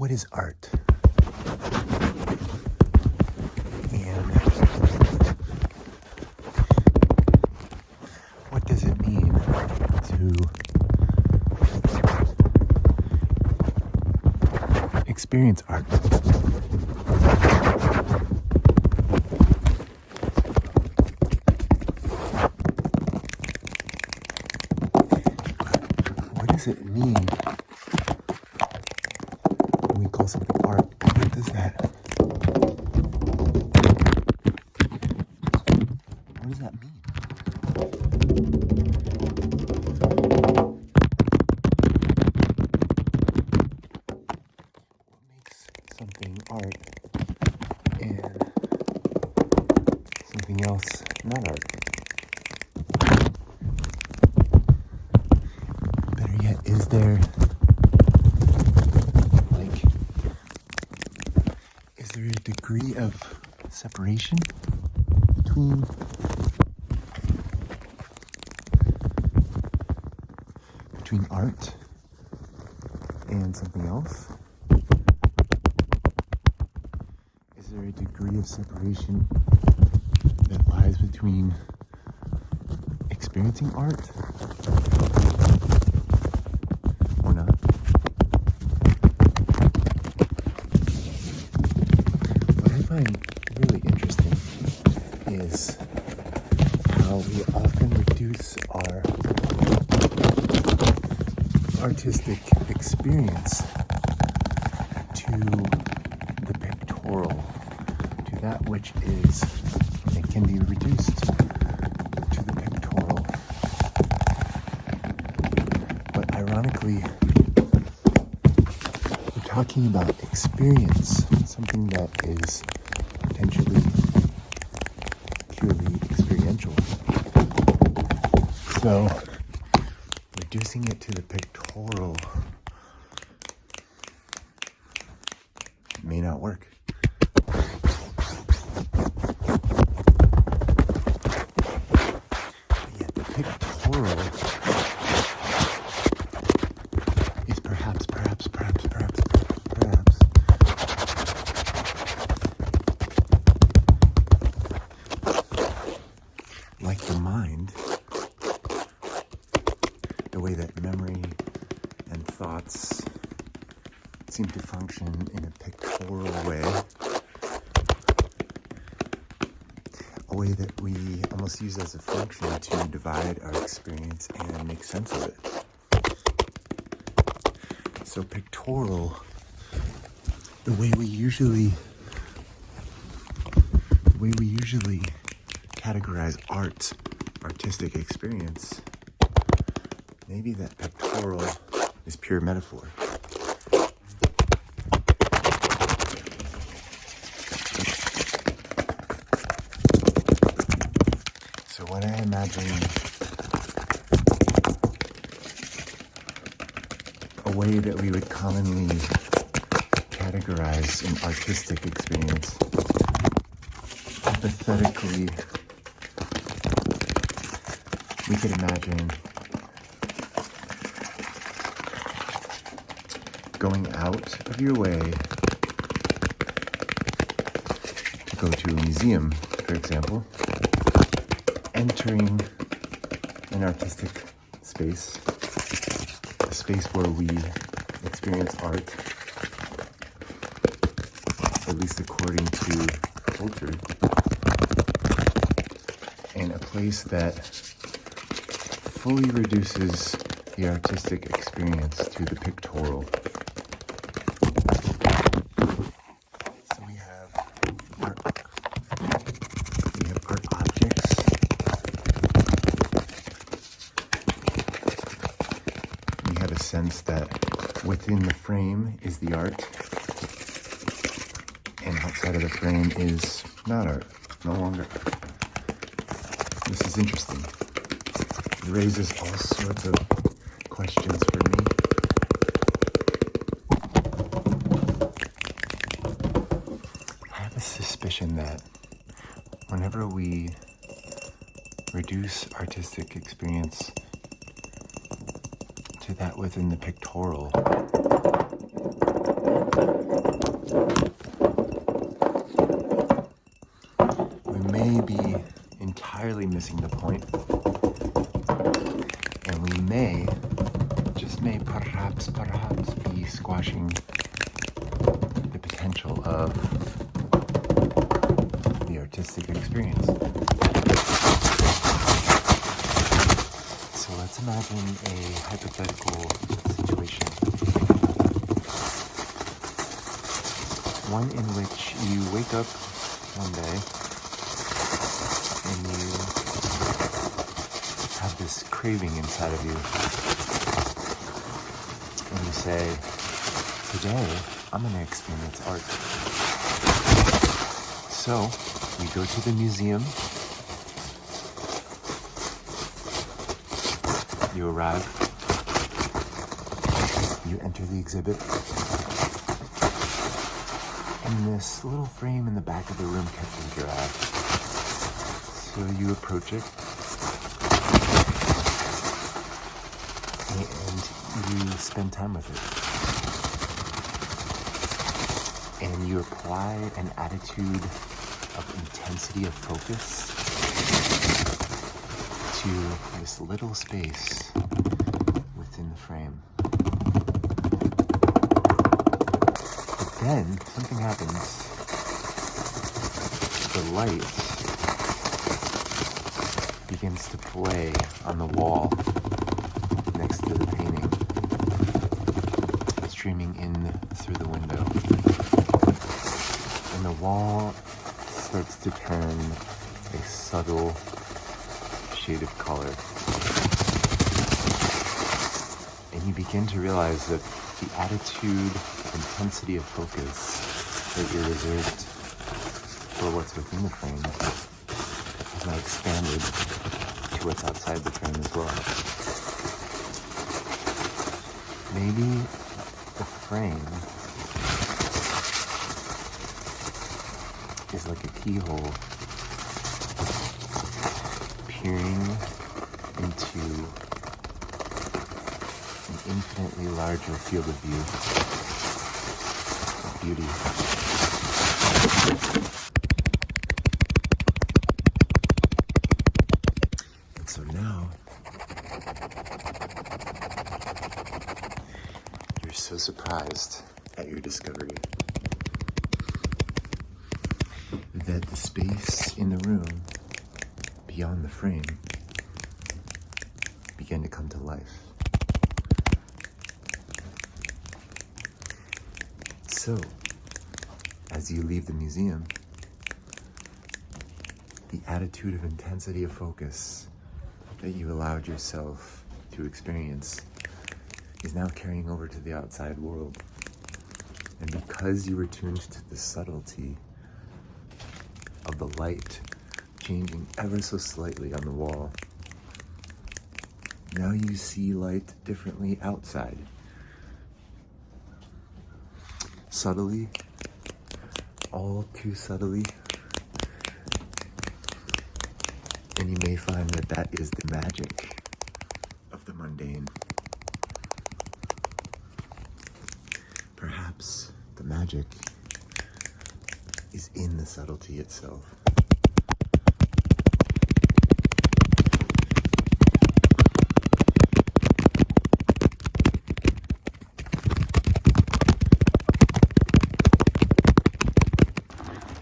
what is art? And what does it mean to experience art? What does it mean when we call something art? What does that mean? What makes something art and something else not art? Better yet, is there a degree of separation between art and something else? Is there a degree of separation that lies between experiencing art or not? What I find really interesting is how we often reduce our artistic experience to the pictorial, to that which is, it can be reduced to the pictorial. But ironically, we're talking about experience, something that is potentially purely experiential. So, reducing it to the pictorial may not work. Yet the pictorial is perhaps like the mind, the way that memory and thoughts seem to function in a pictorial way, a way that we almost use as a function to divide our experience and make sense of it. So pictorial, the way we usually categorize artistic experience, maybe that pictorial is pure metaphor. So when I imagine a way that we would commonly categorize an artistic experience, hypothetically, we could imagine going out of your way to go to a museum, for example, entering an artistic space, a space where we experience art, at least according to culture, and a place that fully reduces the artistic experience to the pictorial. So we have art objects, we have a sense that within the frame is the art, and outside of the frame is not art, no longer art. This is interesting. It raises all sorts of questions for me. I have a suspicion that whenever we reduce artistic experience to that within the pictorial, We may be entirely missing the point, and we may, just may, perhaps be squashing the potential of the artistic experience. So let's imagine a hypothetical situation. One in which you wake up one day and you have this craving inside of you. And you say, today I'm going to experience art. So you go to the museum, you arrive, you enter the exhibit, and this little frame in the back of the room catches your eye. So you approach it, and you spend time with it. And you apply an attitude of intensity of focus to this little space within the frame. But then something happens. The light begins to play on the wall next to the painting, streaming in through the window. And the wall starts to turn a subtle shade of color. And you begin to realize that the attitude of intensity of focus that you're reserved for what's within the frame has now expanded to what's outside the frame as well. Maybe the frame is like a keyhole peering into an infinitely larger field of view, of beauty. And so now, you're so surprised at your discovery that the space in the room beyond the frame began to come to life. So, as you leave the museum, the attitude of intensity of focus that you allowed yourself to experience is now carrying over to the outside world. And because you were tuned to the subtlety of the light changing ever so slightly on the wall, now you see light differently outside. Subtly, all too subtly. And you may find that that is the magic of the mundane. Perhaps the magic is in the subtlety itself.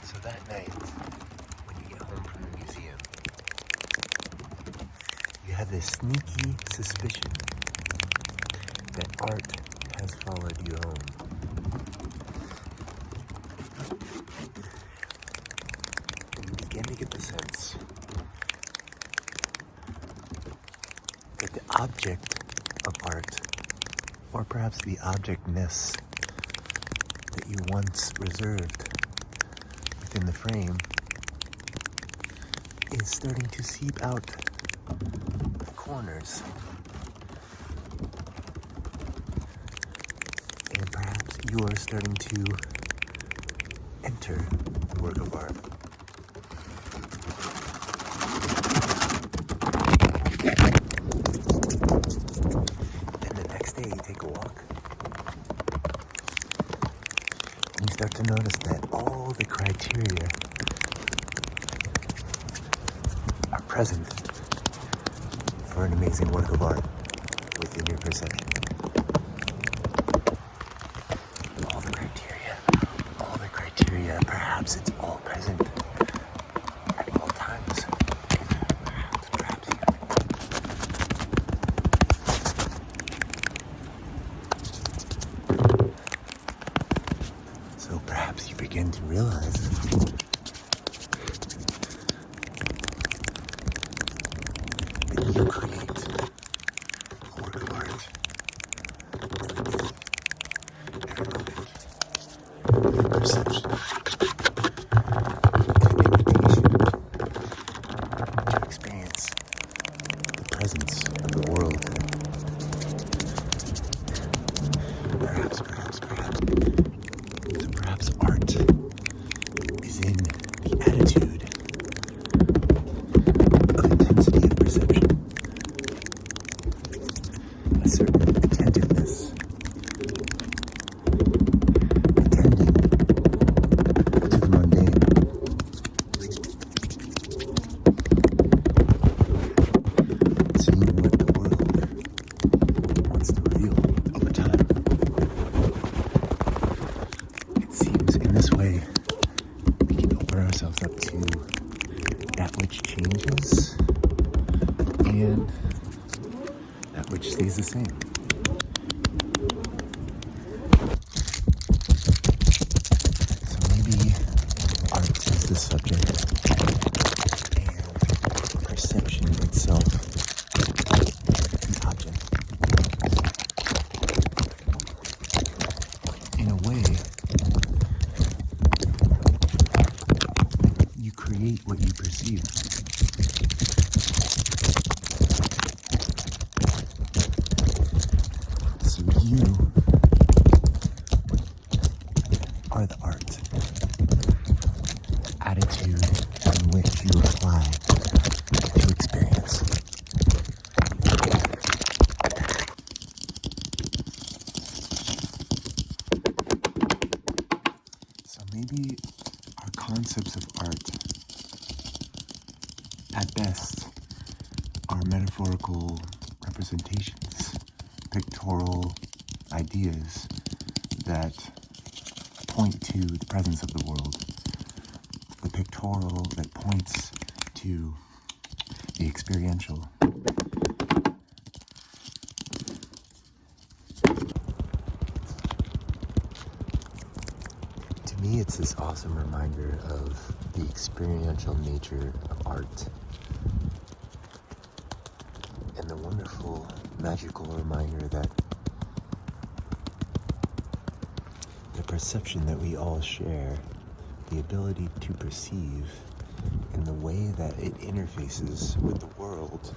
So that night, when you get home from the museum, you have this sneaky suspicion that art has followed you home. Begin to get the sense that the object of art, or perhaps the objectness that you once reserved within the frame, is starting to seep out the corners. And perhaps you are starting to enter the work of art. Then the next day you take a walk. You start to notice that all the criteria are present for an amazing work of art within your perception. All the criteria, perhaps it's all present at all times. Perhaps so perhaps you begin to realize that you create a work of art every moment. Your perception, an invitation to experience the presence of the world. Perhaps art is in the attitude of intensity of perception, a certain attentiveness, attending to the mundane, seeing what the world wants to reveal over time. It seems in this way we can open ourselves up to that which changes and that which stays the same. So maybe art is the subject and perception itself the object. In a way, you create what you perceive. So you are the art, attitude in which you apply to experience. So maybe our concepts of art, at best, are metaphorical representations, pictorial ideas that point to the presence of the world, the pictorial that points to the experiential. To me, it's this awesome reminder of the experiential nature of art and the wonderful, magical reminder that the perception that we all share, the ability to perceive, and the way that it interfaces with the world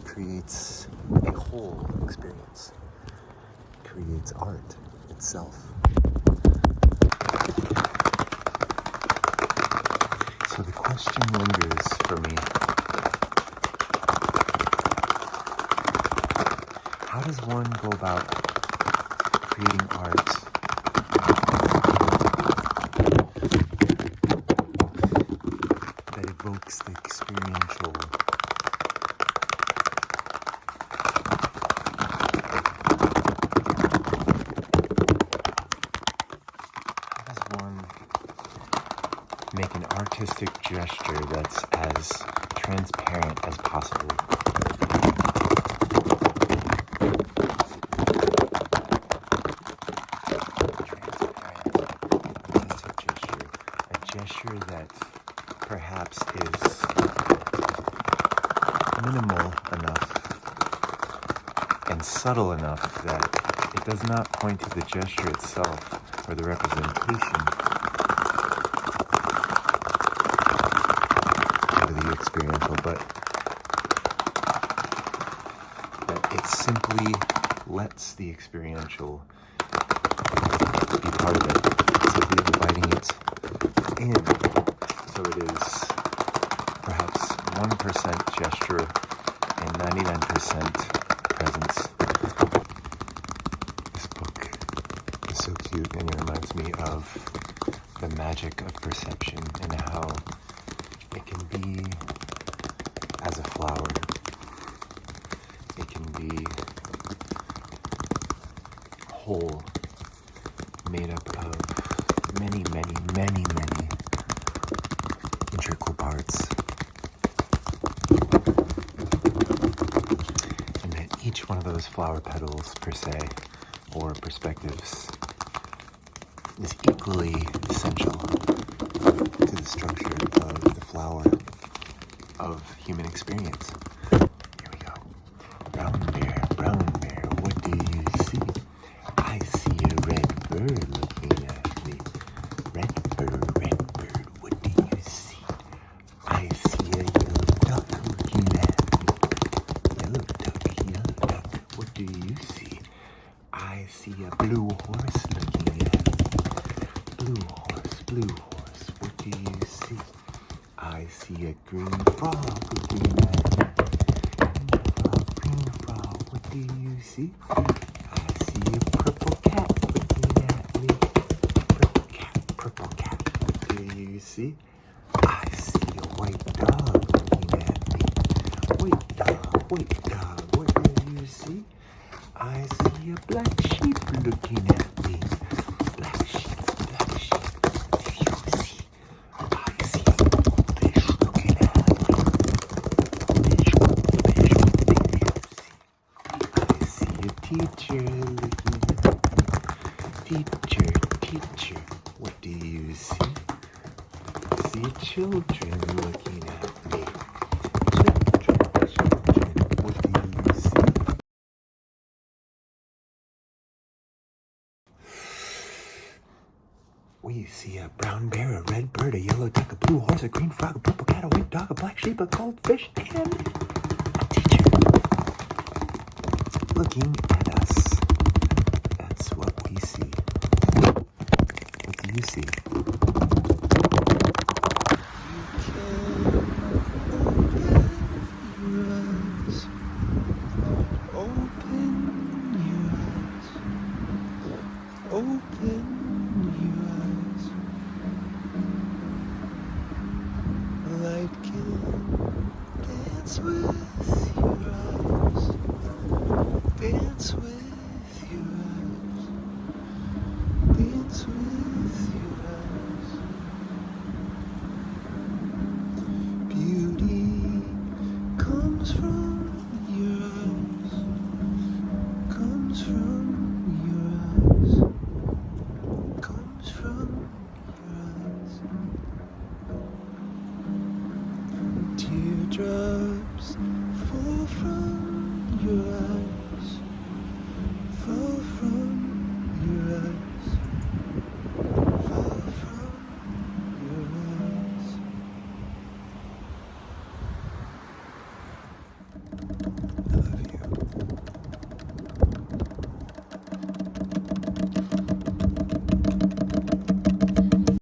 creates a whole experience, creates art itself. So the question lingers for me, how does one go about creating art that evokes the experiential? How does one make an artistic gesture that's as transparent as possible? Gesture that perhaps is minimal enough and subtle enough that it does not point to the gesture itself or the representation of the experiential, but that it simply lets the experiential be part of it, simply inviting it in. So it is perhaps 1% gesture and 99% presence. This book is so cute. cute, and it reminds me of the magic of perception and how it can be as a flower. It can be whole, made up of many, many, many, many integral parts. And that each one of those flower petals, per se, or perspectives, is equally essential to the structure of the flower of human experience. Here we go. Brown bear, what do you see? I see a red bird looking at me. Red bird, what do you see? I see a yellow duck looking at me. Yellow duck, what do you see? I see a blue horse looking at me. Blue horse, what do you see? I see a green frog looking at me. Green frog, what do you see? I see a purple cat looking at me. Purple cat, what do you see? I see a white dog looking at me. White dog, what do you see? I see a black sheep looking at me. Black sheep, what do you see? I see a fish looking at me. Fish, what do you see? I see a teacher looking at me. Teacher, what do you see? I see children looking at me. Children, what do you see? We see a brown bear, a red bird, a yellow duck, a blue horse, a green frog, a purple cat, a white dog, a black sheep, a goldfish, and a teacher looking at us. That's what we see. What do you see? Teardrops fall from